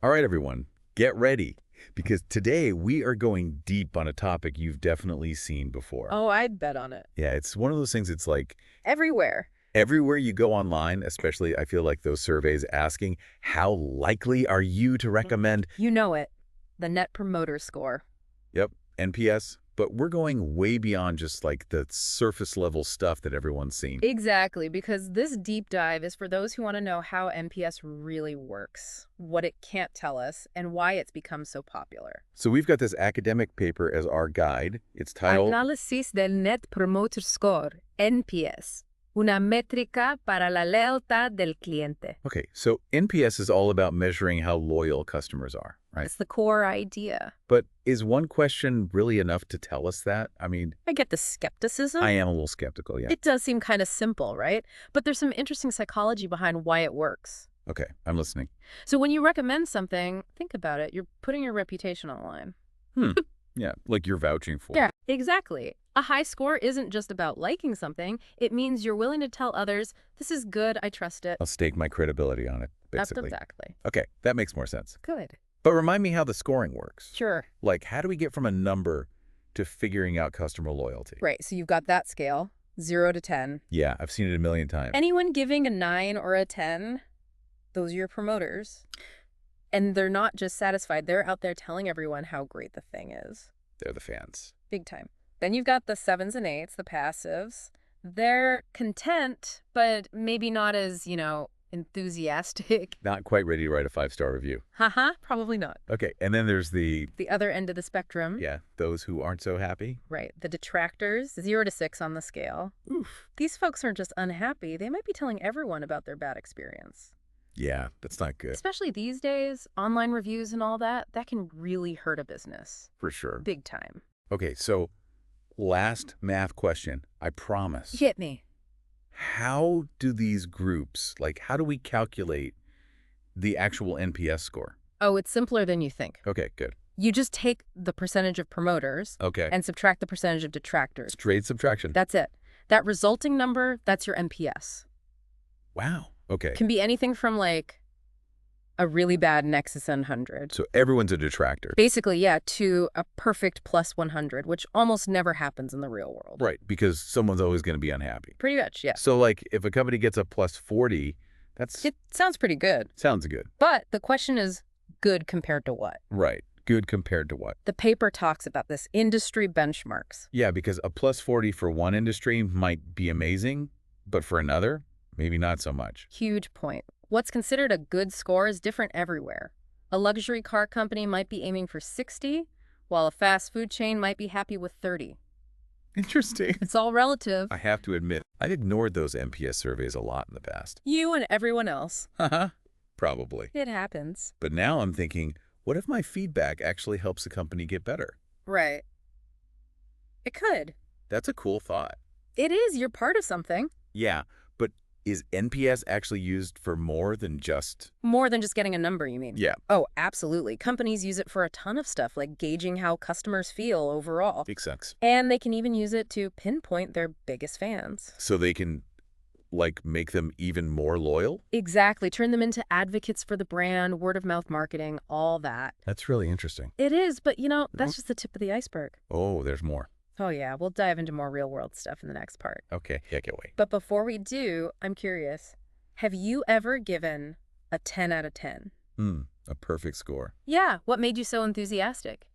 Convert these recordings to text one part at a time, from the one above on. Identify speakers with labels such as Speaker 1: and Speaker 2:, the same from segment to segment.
Speaker 1: All right, everyone, get ready, because today we are going deep on a topic you've definitely seen before.
Speaker 2: Oh, I'd bet on it.
Speaker 1: Yeah, it's one of those things, it's like
Speaker 2: Everywhere.
Speaker 1: everywhere you go online, especially I feel like those surveys asking, how likely are you to recommend?
Speaker 2: You know it. The Net Promoter Score.
Speaker 1: Yep, NPS. But we're going way beyond just like the surface level stuff that everyone's seen.
Speaker 2: Exactly, because this deep dive is for those who want to know how NPS really works, what it can't tell us, and why it's become so popular.
Speaker 1: So we've got this academic paper as our guide. It's titled
Speaker 2: Análisis del Net Promoter Score, NPS. Una métrica para la lealtad del cliente.
Speaker 1: Okay, so NPS is all about measuring how loyal customers are, right?
Speaker 2: It's the core idea.
Speaker 1: But is one question really enough to tell us that? I mean,
Speaker 2: I get the skepticism.
Speaker 1: I am a little skeptical, yeah.
Speaker 2: It does seem kind of simple, right? But there's some interesting psychology behind why it works.
Speaker 1: Okay, I'm listening.
Speaker 2: So when you recommend something, think about it. You're putting your reputation on the line.
Speaker 1: Yeah, like you're vouching for.
Speaker 2: Yeah, exactly. A high score isn't just about liking something. It means you're willing to tell others, this is good, I trust it.
Speaker 1: I'll stake my credibility on it,
Speaker 2: That's
Speaker 1: basically.
Speaker 2: exactly.
Speaker 1: Okay, that makes more sense.
Speaker 2: Good.
Speaker 1: But remind me how the scoring works.
Speaker 2: Sure.
Speaker 1: Like, how do we get from a number to figuring out customer loyalty?
Speaker 2: Right, so you've got that scale, 0 to 10.
Speaker 1: Yeah, I've seen it a million times.
Speaker 2: Anyone giving a 9 or a 10, those are your promoters. And they're not just satisfied. They're out there telling everyone how great the thing is.
Speaker 1: They're the fans.
Speaker 2: Big time. Then you've got the 7s and 8s, the passives. They're content, but maybe not as, enthusiastic.
Speaker 1: Not quite ready to write a 5-star review.
Speaker 2: Haha, probably not.
Speaker 1: Okay, and then there's the
Speaker 2: other end of the spectrum.
Speaker 1: yeah, those who aren't so happy.
Speaker 2: Right. The detractors, 0 to 6 on the scale.
Speaker 1: Oof.
Speaker 2: These folks aren't just unhappy. They might be telling everyone about their bad experience.
Speaker 1: Yeah, that's not good.
Speaker 2: Especially these days, online reviews and all that can really hurt a business.
Speaker 1: For sure.
Speaker 2: Big time.
Speaker 1: Okay, so last math question, I promise.
Speaker 2: Hit me.
Speaker 1: How do these groups, how do we calculate the actual NPS score?
Speaker 2: Oh, it's simpler than you think.
Speaker 1: Okay, good.
Speaker 2: You just take the percentage of promoters
Speaker 1: Okay.
Speaker 2: and subtract the percentage of detractors.
Speaker 1: Straight subtraction.
Speaker 2: That's it. That resulting number, that's your NPS.
Speaker 1: Wow. Okay.
Speaker 2: Can be anything from a really bad Nexus 100.
Speaker 1: So everyone's a detractor.
Speaker 2: Basically, yeah, to a perfect plus 100, which almost never happens in the real world.
Speaker 1: Right, because someone's always going to be unhappy.
Speaker 2: Pretty much, yeah.
Speaker 1: So if a company gets a plus 40,
Speaker 2: It sounds pretty good.
Speaker 1: sounds good.
Speaker 2: But the question is, good compared to what?
Speaker 1: Right. Good compared to what?
Speaker 2: The paper talks about this industry benchmarks.
Speaker 1: Yeah, because a plus 40 for one industry might be amazing, but for another, maybe not so much.
Speaker 2: Huge point. What's considered a good score is different everywhere. A luxury car company might be aiming for 60, while a fast food chain might be happy with 30.
Speaker 1: Interesting.
Speaker 2: It's all relative.
Speaker 1: I have to admit, I've ignored those NPS surveys a lot in the past.
Speaker 2: You and everyone else.
Speaker 1: Haha. Probably.
Speaker 2: It happens.
Speaker 1: But now I'm thinking, what if my feedback actually helps the company get better?
Speaker 2: Right. It could.
Speaker 1: That's a cool thought.
Speaker 2: It is. You're part of something.
Speaker 1: Yeah, but is NPS actually used for more than just...
Speaker 2: More than just getting a number, you mean?
Speaker 1: Yeah.
Speaker 2: Oh, absolutely. Companies use it for a ton of stuff, like gauging how customers feel overall.
Speaker 1: Makes sense.
Speaker 2: And they can even use it to pinpoint their biggest fans.
Speaker 1: So they can, make them even more loyal?
Speaker 2: Exactly. Turn them into advocates for the brand, word-of-mouth marketing, all that.
Speaker 1: That's really interesting.
Speaker 2: It is, but, that's just the tip of the iceberg.
Speaker 1: Oh, there's more.
Speaker 2: Oh, yeah. We'll dive into more real-world stuff in the next part.
Speaker 1: Okay, yeah, can't wait.
Speaker 2: But before we do, I'm curious. Have you ever given a 10 out of 10?
Speaker 1: A perfect score.
Speaker 2: Yeah. What made you so enthusiastic?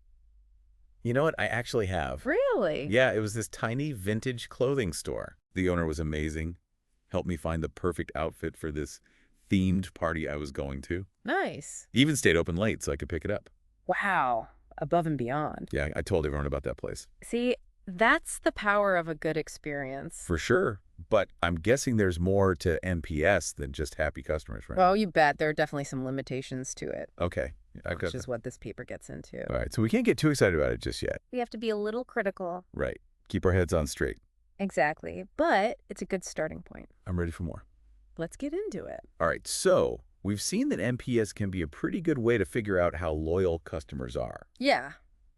Speaker 1: You know what? I actually have.
Speaker 2: Really?
Speaker 1: Yeah, it was this tiny vintage clothing store. The owner was amazing. Helped me find the perfect outfit for this themed party I was going to.
Speaker 2: Nice.
Speaker 1: Even stayed open late so I could pick it up.
Speaker 2: Wow. Above and beyond.
Speaker 1: Yeah, I told everyone about that place.
Speaker 2: See, that's the power of a good experience.
Speaker 1: For sure. But I'm guessing there's more to NPS than just happy customers, right?
Speaker 2: Oh, you bet. There are definitely some limitations to it.
Speaker 1: Okay.
Speaker 2: Which is what this paper gets into.
Speaker 1: All right, so we can't get too excited about it just yet.
Speaker 2: We have to be a little critical.
Speaker 1: Right. Keep our heads on straight.
Speaker 2: Exactly. But it's a good starting point.
Speaker 1: I'm ready for more.
Speaker 2: Let's get into it.
Speaker 1: All right, so we've seen that NPS can be a pretty good way to figure out how loyal customers are.
Speaker 2: Yeah,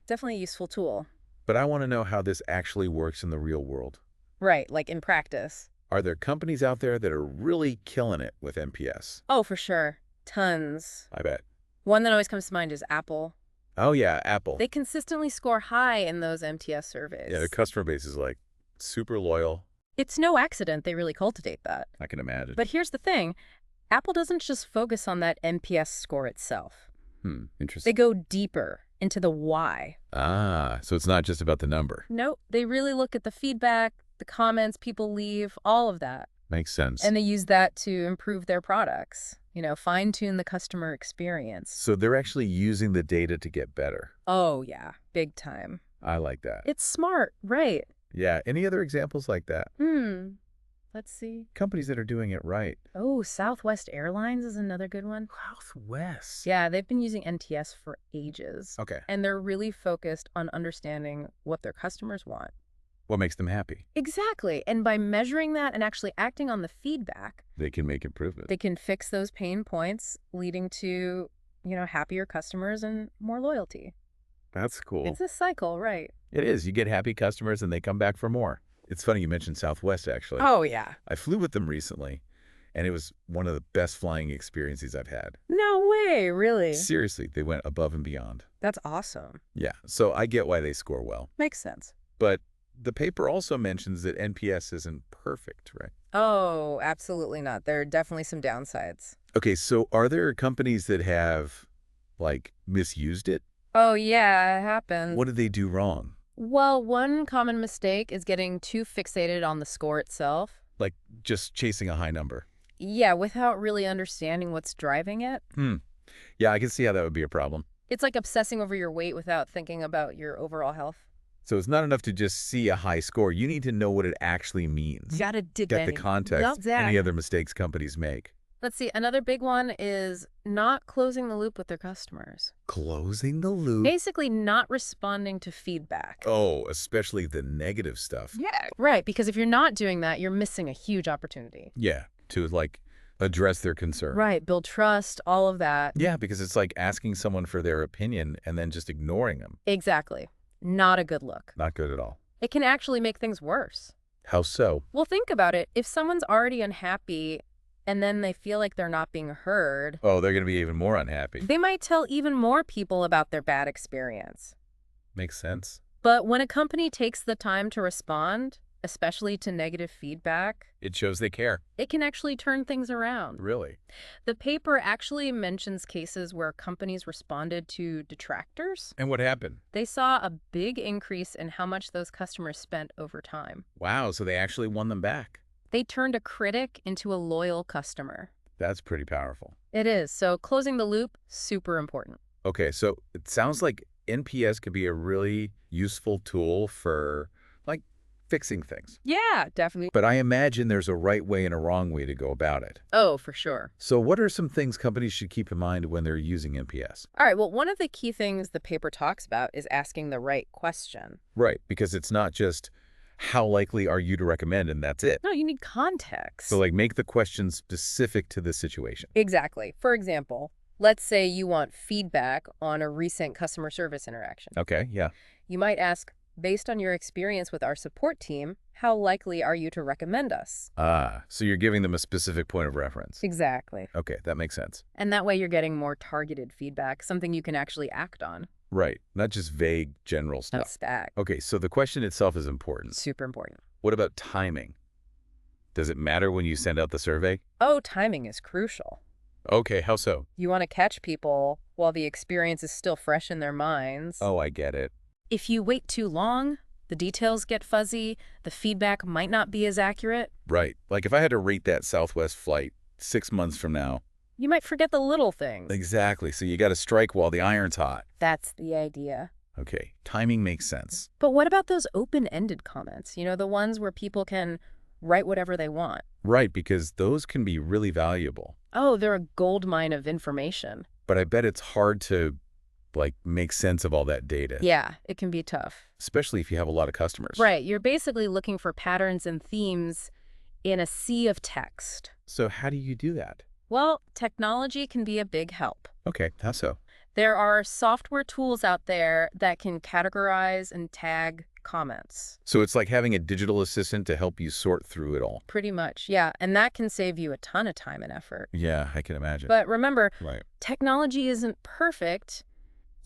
Speaker 2: definitely a useful tool.
Speaker 1: But I want to know how this actually works in the real world.
Speaker 2: Right, like in practice.
Speaker 1: Are there companies out there that are really killing it with NPS?
Speaker 2: Oh, for sure. Tons.
Speaker 1: I bet.
Speaker 2: One that always comes to mind is Apple.
Speaker 1: Oh, yeah, Apple.
Speaker 2: They consistently score high in those MTS surveys.
Speaker 1: Yeah, their customer base is like super loyal.
Speaker 2: It's no accident they really cultivate that.
Speaker 1: I can imagine.
Speaker 2: But here's the thing. Apple doesn't just focus on that NPS score itself.
Speaker 1: Interesting.
Speaker 2: They go deeper into the why.
Speaker 1: Ah, so it's not just about the number.
Speaker 2: Nope. They really look at the feedback, the comments people leave, all of that.
Speaker 1: Makes sense.
Speaker 2: And they use that to improve their products, fine-tune the customer experience.
Speaker 1: So they're actually using the data to get better.
Speaker 2: Oh, yeah. Big time.
Speaker 1: I like that.
Speaker 2: It's smart, right?
Speaker 1: Yeah. Any other examples like that?
Speaker 2: Let's see.
Speaker 1: Companies that are doing it right.
Speaker 2: Oh, Southwest Airlines is another good one.
Speaker 1: Southwest.
Speaker 2: Yeah, they've been using NTS for ages.
Speaker 1: Okay.
Speaker 2: And they're really focused on understanding what their customers want.
Speaker 1: What makes them happy?
Speaker 2: Exactly. And by measuring that and actually acting on the feedback,
Speaker 1: They can make improvements.
Speaker 2: they can fix those pain points, leading to, happier customers and more loyalty.
Speaker 1: That's cool.
Speaker 2: It's a cycle, right?
Speaker 1: It is. You get happy customers and they come back for more. It's funny you mentioned Southwest, actually.
Speaker 2: Oh, yeah.
Speaker 1: I flew with them recently, and it was one of the best flying experiences I've had.
Speaker 2: No way, really?
Speaker 1: Seriously, they went above and beyond.
Speaker 2: That's awesome.
Speaker 1: Yeah, so I get why they score well.
Speaker 2: Makes sense.
Speaker 1: But the paper also mentions that NPS isn't perfect, right?
Speaker 2: Oh, absolutely not. There are definitely some downsides.
Speaker 1: Okay, so are there companies that have, misused it?
Speaker 2: Oh, yeah, it happens.
Speaker 1: What did they do wrong?
Speaker 2: Well, one common mistake is getting too fixated on the score itself.
Speaker 1: Like just chasing a high number?
Speaker 2: Yeah, without really understanding what's driving it.
Speaker 1: Yeah, I can see how that would be a problem.
Speaker 2: It's like obsessing over your weight without thinking about your overall health.
Speaker 1: So it's not enough to just see a high score. You need to know what it actually means.
Speaker 2: You gotta dig
Speaker 1: Get the
Speaker 2: in.
Speaker 1: context,
Speaker 2: Exactly.
Speaker 1: any other mistakes companies make.
Speaker 2: Let's see, another big one is not closing the loop with their customers.
Speaker 1: Closing the loop?
Speaker 2: Basically not responding to feedback.
Speaker 1: Oh, especially the negative stuff.
Speaker 2: Yeah. Right, because if you're not doing that, you're missing a huge opportunity.
Speaker 1: Yeah, to address their concern.
Speaker 2: Right, build trust, all of that.
Speaker 1: Yeah, because it's like asking someone for their opinion and then just ignoring them.
Speaker 2: Exactly. Not a good look.
Speaker 1: Not good at all.
Speaker 2: It can actually make things worse.
Speaker 1: How so?
Speaker 2: Well, think about it. If someone's already unhappy and then they feel like they're not being heard,
Speaker 1: Oh, they're going to be even more unhappy.
Speaker 2: they might tell even more people about their bad experience.
Speaker 1: Makes sense.
Speaker 2: But when a company takes the time to respond, especially to negative feedback,
Speaker 1: It shows they care.
Speaker 2: it can actually turn things around.
Speaker 1: Really?
Speaker 2: The paper actually mentions cases where companies responded to detractors.
Speaker 1: And what happened?
Speaker 2: They saw a big increase in how much those customers spent over time.
Speaker 1: Wow, so they actually won them back.
Speaker 2: They turned a critic into a loyal customer.
Speaker 1: That's pretty powerful.
Speaker 2: It is. So closing the loop, super important.
Speaker 1: Okay, so it sounds like NPS could be a really useful tool for, fixing things.
Speaker 2: Yeah, definitely.
Speaker 1: But I imagine there's a right way and a wrong way to go about it.
Speaker 2: Oh, for sure.
Speaker 1: So what are some things companies should keep in mind when they're using NPS?
Speaker 2: All right, well, one of the key things the paper talks about is asking the right question.
Speaker 1: Right, because it's not just how likely are you to recommend and that's it.
Speaker 2: No, you need context.
Speaker 1: So make the question specific to the situation.
Speaker 2: Exactly. For example, let's say you want feedback on a recent customer service interaction.
Speaker 1: Okay, yeah.
Speaker 2: You might ask, based on your experience with our support team, how likely are you to recommend us?
Speaker 1: Ah, so you're giving them a specific point of reference.
Speaker 2: Exactly.
Speaker 1: Okay, that makes sense.
Speaker 2: And that way you're getting more targeted feedback, something you can actually act on.
Speaker 1: Right, not just vague general stuff.
Speaker 2: That's stack.
Speaker 1: Okay, so the question itself is important.
Speaker 2: Super important.
Speaker 1: What about timing? Does it matter when you send out the survey?
Speaker 2: Oh, timing is crucial.
Speaker 1: Okay, how so?
Speaker 2: You want to catch people while the experience is still fresh in their minds.
Speaker 1: Oh, I get it.
Speaker 2: If you wait too long, the details get fuzzy, the feedback might not be as accurate.
Speaker 1: Right, if I had to rate that Southwest flight 6 months from now.
Speaker 2: You might forget the little things.
Speaker 1: Exactly, so you got to strike while the iron's hot.
Speaker 2: That's the idea.
Speaker 1: Okay, timing makes sense.
Speaker 2: But what about those open-ended comments? The ones where people can write whatever they want.
Speaker 1: Right, because those can be really valuable.
Speaker 2: Oh, they're a gold mine of information.
Speaker 1: But I bet it's hard to, make sense of all that data.
Speaker 2: Yeah, it can be tough.
Speaker 1: Especially if you have a lot of customers.
Speaker 2: Right, you're basically looking for patterns and themes in a sea of text.
Speaker 1: So how do you do that?
Speaker 2: Well, technology can be a big help.
Speaker 1: Okay, how so?
Speaker 2: There are software tools out there that can categorize and tag comments.
Speaker 1: So it's like having a digital assistant to help you sort through it all.
Speaker 2: Pretty much, yeah. And that can save you a ton of time and effort.
Speaker 1: Yeah, I can imagine.
Speaker 2: But remember,
Speaker 1: Right.
Speaker 2: technology isn't perfect.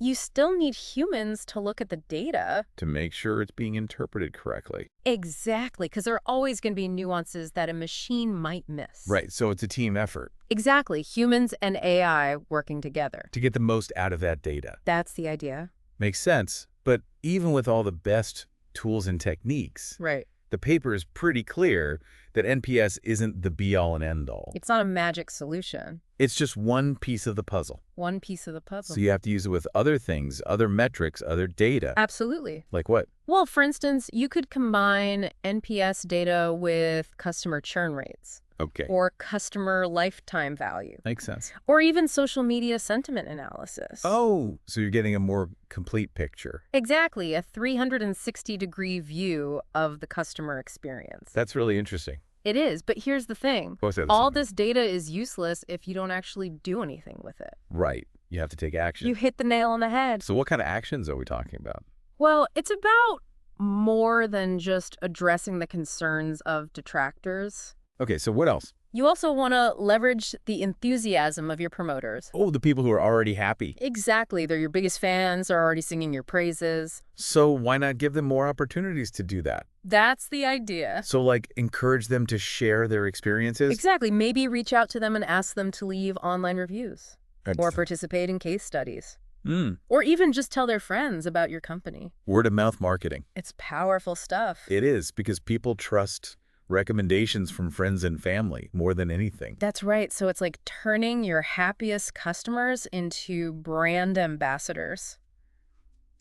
Speaker 2: You still need humans to look at the data.
Speaker 1: To make sure it's being interpreted correctly.
Speaker 2: Exactly, because there are always going to be nuances that a machine might miss.
Speaker 1: Right, so it's a team effort.
Speaker 2: Exactly, humans and AI working together.
Speaker 1: To get the most out of that data.
Speaker 2: That's the idea.
Speaker 1: Makes sense, but even with all the best tools and techniques,
Speaker 2: Right.
Speaker 1: the paper is pretty clear that NPS isn't the be-all and end-all.
Speaker 2: It's not a magic solution.
Speaker 1: It's just one piece of the puzzle.
Speaker 2: One piece of the puzzle.
Speaker 1: So you have to use it with other things, other metrics, other data.
Speaker 2: Absolutely.
Speaker 1: Like what?
Speaker 2: Well, for instance, you could combine NPS data with customer churn rates.
Speaker 1: Okay.
Speaker 2: Or customer lifetime value.
Speaker 1: Makes sense.
Speaker 2: Or even social media sentiment analysis.
Speaker 1: Oh, so you're getting a more complete picture.
Speaker 2: Exactly, a 360-degree view of the customer experience.
Speaker 1: That's really interesting.
Speaker 2: It is, but here's the thing. All this data is useless if you don't actually do anything with it.
Speaker 1: Right. You have to take action.
Speaker 2: You hit the nail on the head.
Speaker 1: So what kind of actions are we talking about?
Speaker 2: Well, it's about more than just addressing the concerns of detractors.
Speaker 1: Okay, so what else?
Speaker 2: You also want to leverage the enthusiasm of your promoters.
Speaker 1: Oh, the people who are already happy.
Speaker 2: Exactly. They're your biggest fans, are already singing your praises.
Speaker 1: So why not give them more opportunities to do that?
Speaker 2: That's the idea.
Speaker 1: So like encourage them to share their experiences?
Speaker 2: Exactly. Maybe reach out to them and ask them to leave online reviews. Or participate in case studies. Or even just tell their friends about your company.
Speaker 1: Word-of-mouth marketing.
Speaker 2: It's powerful stuff.
Speaker 1: It is, because people trust recommendations from friends and family more than anything.
Speaker 2: That's right. So it's like turning your happiest customers into brand ambassadors.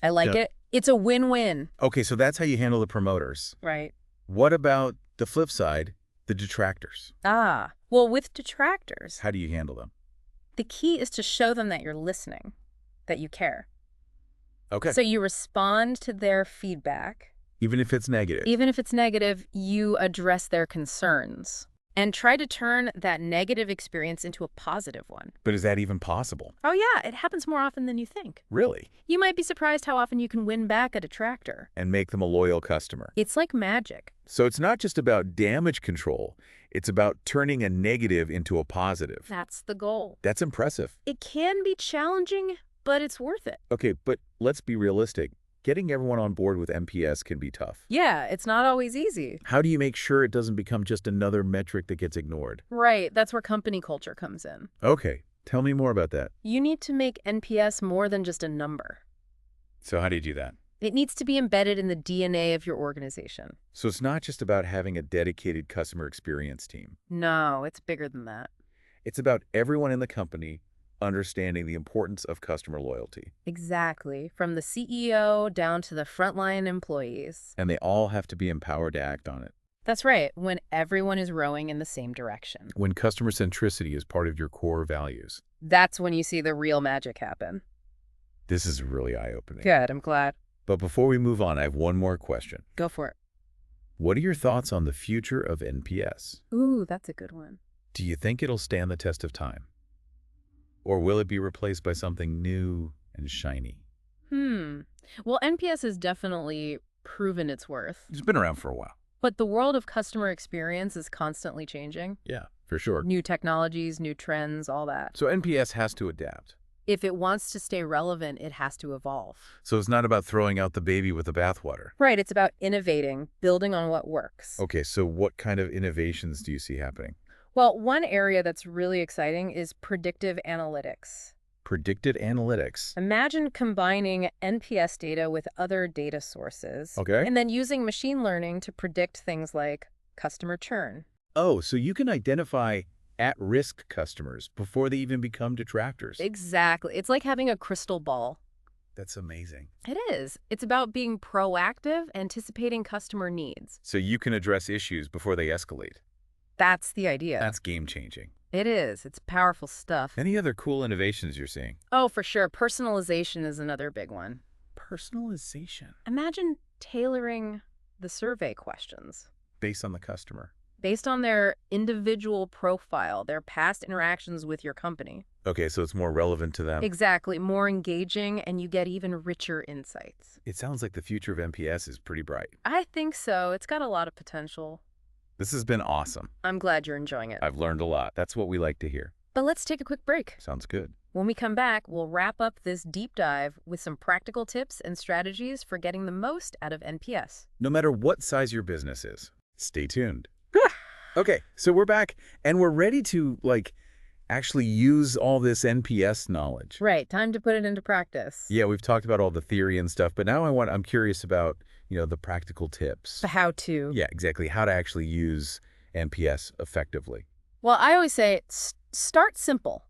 Speaker 2: I like it. It's a win-win.
Speaker 1: Okay, so that's how you handle the promoters.
Speaker 2: Right.
Speaker 1: What about the flip side, the detractors?
Speaker 2: Well, with detractors,
Speaker 1: How do you handle them?
Speaker 2: the key is to show them that you're listening, that you care.
Speaker 1: Okay.
Speaker 2: So you respond to their feedback.
Speaker 1: Even if it's negative?
Speaker 2: Even if it's negative, you address their concerns and try to turn that negative experience into a positive one.
Speaker 1: But is that even possible?
Speaker 2: Oh yeah, it happens more often than you think.
Speaker 1: Really?
Speaker 2: You might be surprised how often you can win back a detractor.
Speaker 1: And make them a loyal customer.
Speaker 2: It's like magic.
Speaker 1: So it's not just about damage control. It's about turning a negative into a positive.
Speaker 2: That's the goal.
Speaker 1: That's impressive.
Speaker 2: It can be challenging, but it's worth it.
Speaker 1: Okay, but let's be realistic. Getting everyone on board with NPS can be tough.
Speaker 2: Yeah, it's not always easy.
Speaker 1: How do you make sure it doesn't become just another metric that gets ignored?
Speaker 2: Right, that's where company culture comes in.
Speaker 1: Okay, tell me more about that.
Speaker 2: You need to make NPS more than just a number.
Speaker 1: So how do you do that?
Speaker 2: It needs to be embedded in the DNA of your organization.
Speaker 1: So it's not just about having a dedicated customer experience team.
Speaker 2: No, it's bigger than that.
Speaker 1: It's about everyone in the company understanding the importance of customer loyalty.
Speaker 2: Exactly. From the CEO down to the frontline employees.
Speaker 1: And they all have to be empowered to act on it.
Speaker 2: That's right, when everyone is rowing in the same direction.
Speaker 1: When customer centricity is part of your core values.
Speaker 2: That's when you see the real magic happen.
Speaker 1: This is really eye-opening.
Speaker 2: Good, I'm glad.
Speaker 1: But before we move on, I have one more question.
Speaker 2: Go for it.
Speaker 1: What are your thoughts on the future of NPS?
Speaker 2: Ooh, that's a good one.
Speaker 1: Do you think it'll stand the test of time? Or will it be replaced by something new and shiny?
Speaker 2: Well, NPS has definitely proven its worth.
Speaker 1: It's been around for a while.
Speaker 2: But the world of customer experience is constantly changing.
Speaker 1: Yeah, for sure.
Speaker 2: New technologies, new trends, all that.
Speaker 1: So NPS has to adapt.
Speaker 2: If it wants to stay relevant, it has to evolve.
Speaker 1: So it's not about throwing out the baby with the bathwater.
Speaker 2: Right, it's about innovating, building on what works.
Speaker 1: Okay, so what kind of innovations do you see happening?
Speaker 2: Well, one area that's really exciting is predictive analytics.
Speaker 1: Predicted analytics.
Speaker 2: Imagine combining NPS data with other data sources.
Speaker 1: Okay.
Speaker 2: And then using machine learning to predict things like customer churn.
Speaker 1: Oh, so you can identify at-risk customers before they even become detractors.
Speaker 2: Exactly. It's like having a crystal ball.
Speaker 1: That's amazing.
Speaker 2: It is. It's about being proactive, anticipating customer needs.
Speaker 1: So you can address issues before they escalate.
Speaker 2: That's the idea.
Speaker 1: That's game-changing.
Speaker 2: It is. It's powerful stuff.
Speaker 1: Any other cool innovations you're seeing?
Speaker 2: Oh, for sure. Personalization is another big one.
Speaker 1: Personalization.
Speaker 2: Imagine tailoring the survey questions.
Speaker 1: Based on the customer.
Speaker 2: based on their individual profile, their past interactions with your company.
Speaker 1: Okay, so it's more relevant to them.
Speaker 2: Exactly. More engaging, and you get even richer insights.
Speaker 1: It sounds like the future of NPS is pretty bright.
Speaker 2: I think so. It's got a lot of potential.
Speaker 1: This has been awesome.
Speaker 2: I'm glad you're enjoying it.
Speaker 1: I've learned a lot. That's what we like to hear.
Speaker 2: But let's take a quick break.
Speaker 1: Sounds good.
Speaker 2: When we come back, we'll wrap up this deep dive with some practical tips and strategies for getting the most out of NPS.
Speaker 1: No matter what size your business is, stay tuned. Okay, so we're back, and we're ready to, actually use all this NPS knowledge.
Speaker 2: Right, time to put it into practice.
Speaker 1: Yeah, we've talked about all the theory and stuff, but now I'm curious about, the practical tips.
Speaker 2: The how-to.
Speaker 1: Yeah, exactly. How to actually use NPS effectively.
Speaker 2: Well, I always say start simple.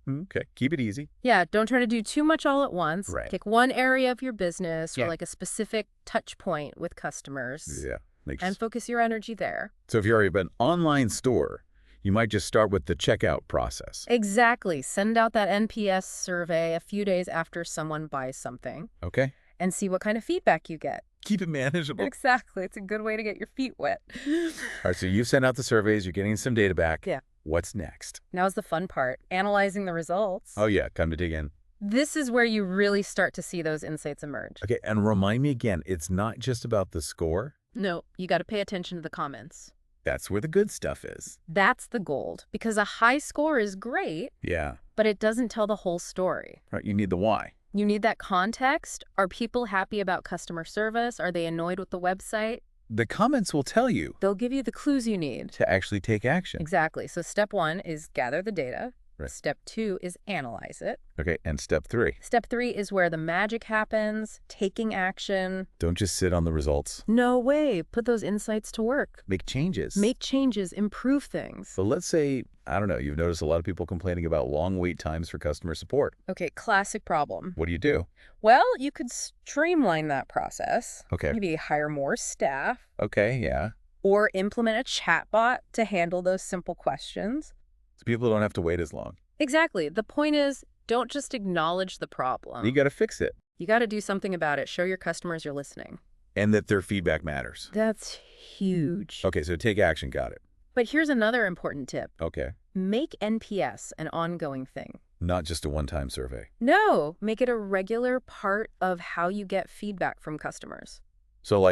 Speaker 1: Okay, keep it easy.
Speaker 2: Yeah, don't try to do too much all at once.
Speaker 1: Right.
Speaker 2: Pick one area of your business
Speaker 1: Yeah.
Speaker 2: or a specific touch point with customers.
Speaker 1: Yeah,
Speaker 2: And focus your energy there.
Speaker 1: So if you already have an online store, you might just start with the checkout process.
Speaker 2: Exactly. Send out that NPS survey a few days after someone buys something
Speaker 1: Okay?
Speaker 2: and see what kind of feedback you get.
Speaker 1: Keep it manageable.
Speaker 2: Exactly. It's a good way to get your feet wet.
Speaker 1: All right, so you've sent out the surveys, you're getting some data back.
Speaker 2: Yeah.
Speaker 1: What's next?
Speaker 2: Now's the fun part, analyzing the results.
Speaker 1: Oh, yeah, time to dig in.
Speaker 2: This is where you really start to see those insights emerge.
Speaker 1: Okay, and remind me again, it's not just about the score.
Speaker 2: No, you got to pay attention to the comments.
Speaker 1: That's where the good stuff is.
Speaker 2: That's the gold, because a high score is great,
Speaker 1: Yeah.
Speaker 2: but it doesn't tell the whole story.
Speaker 1: All right, you need the why.
Speaker 2: You need that context. Are people happy about customer service? Are they annoyed with the website?
Speaker 1: The comments will tell you
Speaker 2: They'll give you the clues you need.
Speaker 1: to actually take action.
Speaker 2: Exactly. So step 1 is gather the data.
Speaker 1: Right.
Speaker 2: Step 2 is analyze it.
Speaker 1: Okay, and step 3,
Speaker 2: Step 3 is where the magic happens, taking action.
Speaker 1: don't just sit on the results.
Speaker 2: No way. Put those insights to work.
Speaker 1: Make changes.
Speaker 2: Make changes, improve things.
Speaker 1: So let's say, I don't know, you've noticed a lot of people complaining about long wait times for customer support.
Speaker 2: Okay, classic problem.
Speaker 1: What do you do?
Speaker 2: Well, you could streamline that process.
Speaker 1: Okay.
Speaker 2: Maybe hire more staff
Speaker 1: Okay, yeah.
Speaker 2: or implement a chatbot to handle those simple questions.
Speaker 1: So people don't have to wait as long.
Speaker 2: Exactly. The point is, don't just acknowledge the problem.
Speaker 1: You got to fix it.
Speaker 2: You got to do something about it. Show your customers you're listening.
Speaker 1: And that their feedback matters.
Speaker 2: That's huge.
Speaker 1: Okay, so take action, got it.
Speaker 2: But here's another important tip.
Speaker 1: Okay.
Speaker 2: Make NPS an ongoing thing.
Speaker 1: Not just a one-time survey.
Speaker 2: No, make it a regular part of how you get feedback from customers.
Speaker 1: So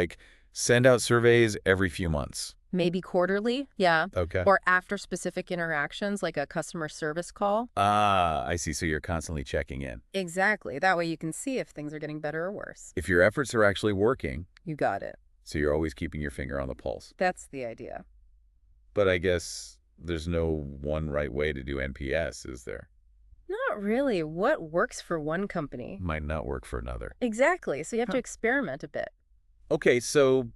Speaker 1: send out surveys every few months.
Speaker 2: Maybe quarterly, yeah.
Speaker 1: Okay.
Speaker 2: Or after specific interactions, like a customer service call.
Speaker 1: Ah, I see. So you're constantly checking in.
Speaker 2: Exactly. That way you can see if things are getting better or worse.
Speaker 1: If your efforts are actually working,
Speaker 2: You got it.
Speaker 1: so you're always keeping your finger on the pulse.
Speaker 2: That's the idea.
Speaker 1: But I guess there's no one right way to do NPS, is there?
Speaker 2: Not really. What works for one company?
Speaker 1: Might not work for another.
Speaker 2: Exactly. So you have to
Speaker 1: Huh.
Speaker 2: experiment a bit.
Speaker 1: Okay, so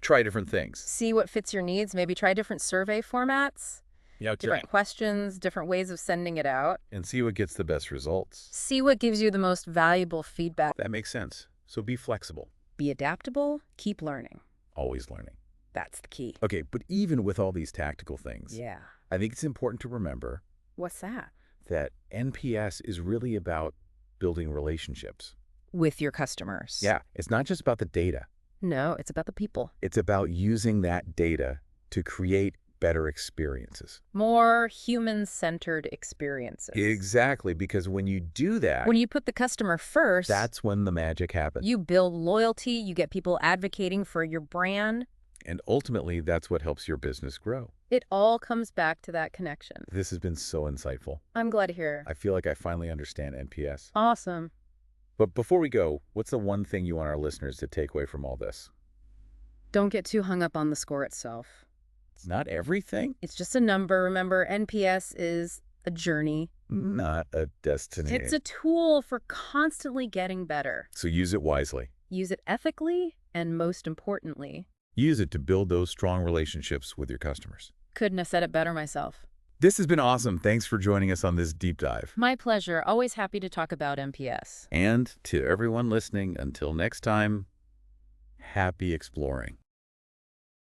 Speaker 1: try different things.
Speaker 2: See what fits your needs. Maybe try different survey formats,
Speaker 1: Yeah,
Speaker 2: different questions, different ways of sending it out.
Speaker 1: and see what gets the best results.
Speaker 2: See what gives you the most valuable feedback.
Speaker 1: That makes sense. So be flexible.
Speaker 2: Be adaptable. Keep learning.
Speaker 1: Always learning.
Speaker 2: That's the key.
Speaker 1: Okay, but even with all these tactical things,
Speaker 2: Yeah.
Speaker 1: I think it's important to remember
Speaker 2: What's that?
Speaker 1: that NPS is really about building relationships.
Speaker 2: With your customers.
Speaker 1: Yeah, it's not just about the data.
Speaker 2: No, it's about the people.
Speaker 1: It's about using that data to create better experiences.
Speaker 2: More human-centered experiences.
Speaker 1: Exactly, because when you do that,
Speaker 2: When you put the customer first,
Speaker 1: that's when the magic happens.
Speaker 2: you build loyalty, you get people advocating for your brand.
Speaker 1: And ultimately, that's what helps your business grow.
Speaker 2: It all comes back to that connection.
Speaker 1: This has been so insightful.
Speaker 2: I'm glad to hear.
Speaker 1: I feel like I finally understand NPS.
Speaker 2: Awesome.
Speaker 1: But before we go, what's the one thing you want our listeners to take away from all this?
Speaker 2: Don't get too hung up on the score itself.
Speaker 1: It's not everything,
Speaker 2: It's just a number. Remember, NPS is a journey.
Speaker 1: not a destiny.
Speaker 2: It's a tool for constantly getting better.
Speaker 1: So use it wisely.
Speaker 2: Use it ethically, and most importantly,
Speaker 1: Use it to build those strong relationships with your customers.
Speaker 2: couldn't have said it better myself.
Speaker 1: This has been awesome. Thanks for joining us on this deep dive.
Speaker 2: My pleasure. Always happy to talk about NPS.
Speaker 1: And to everyone listening, until next time, happy exploring.